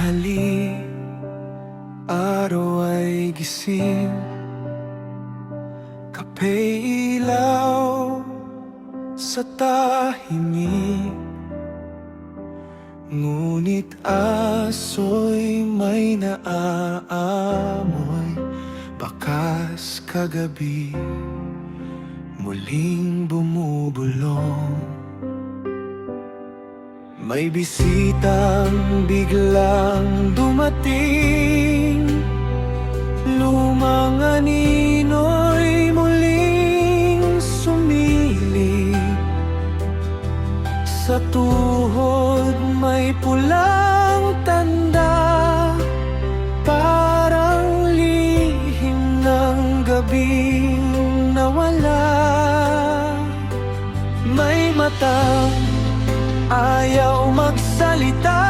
tanghali, araw ay gising, kapey ilaw sa tahimik. Ngunit aso'y may naaamoy, bakas kagabi muling bumubulong. May bisitang biglang dumating, lumang anino'y muling sumilip. Sa tuhod may pulang tanda, parang lihim ng gabing nawala. May matang ayaw magsalita,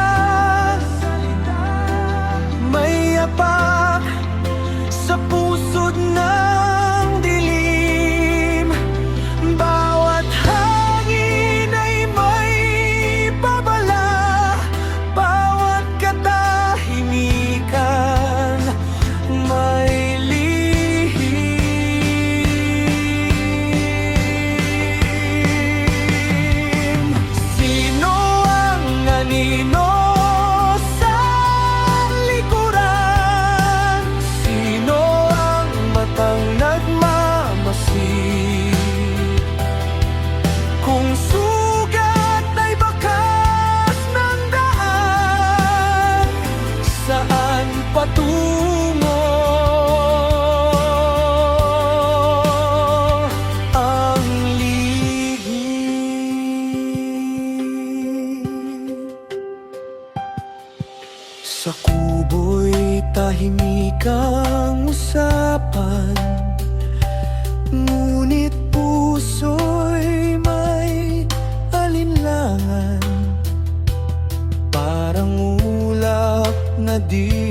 may yapak sa pusod ng dilim. Bawat hangin ay may babala, bawat katahimikan may lihim. Sino ang anino sa likuran? Sino ang matang nagmamasid? Kung sugat ay bakas ng daan, saan patungo ang lihim? Sa kubo'y tahimik ang usapan, ngunit puso'y may alinlangan. Parang ulap na di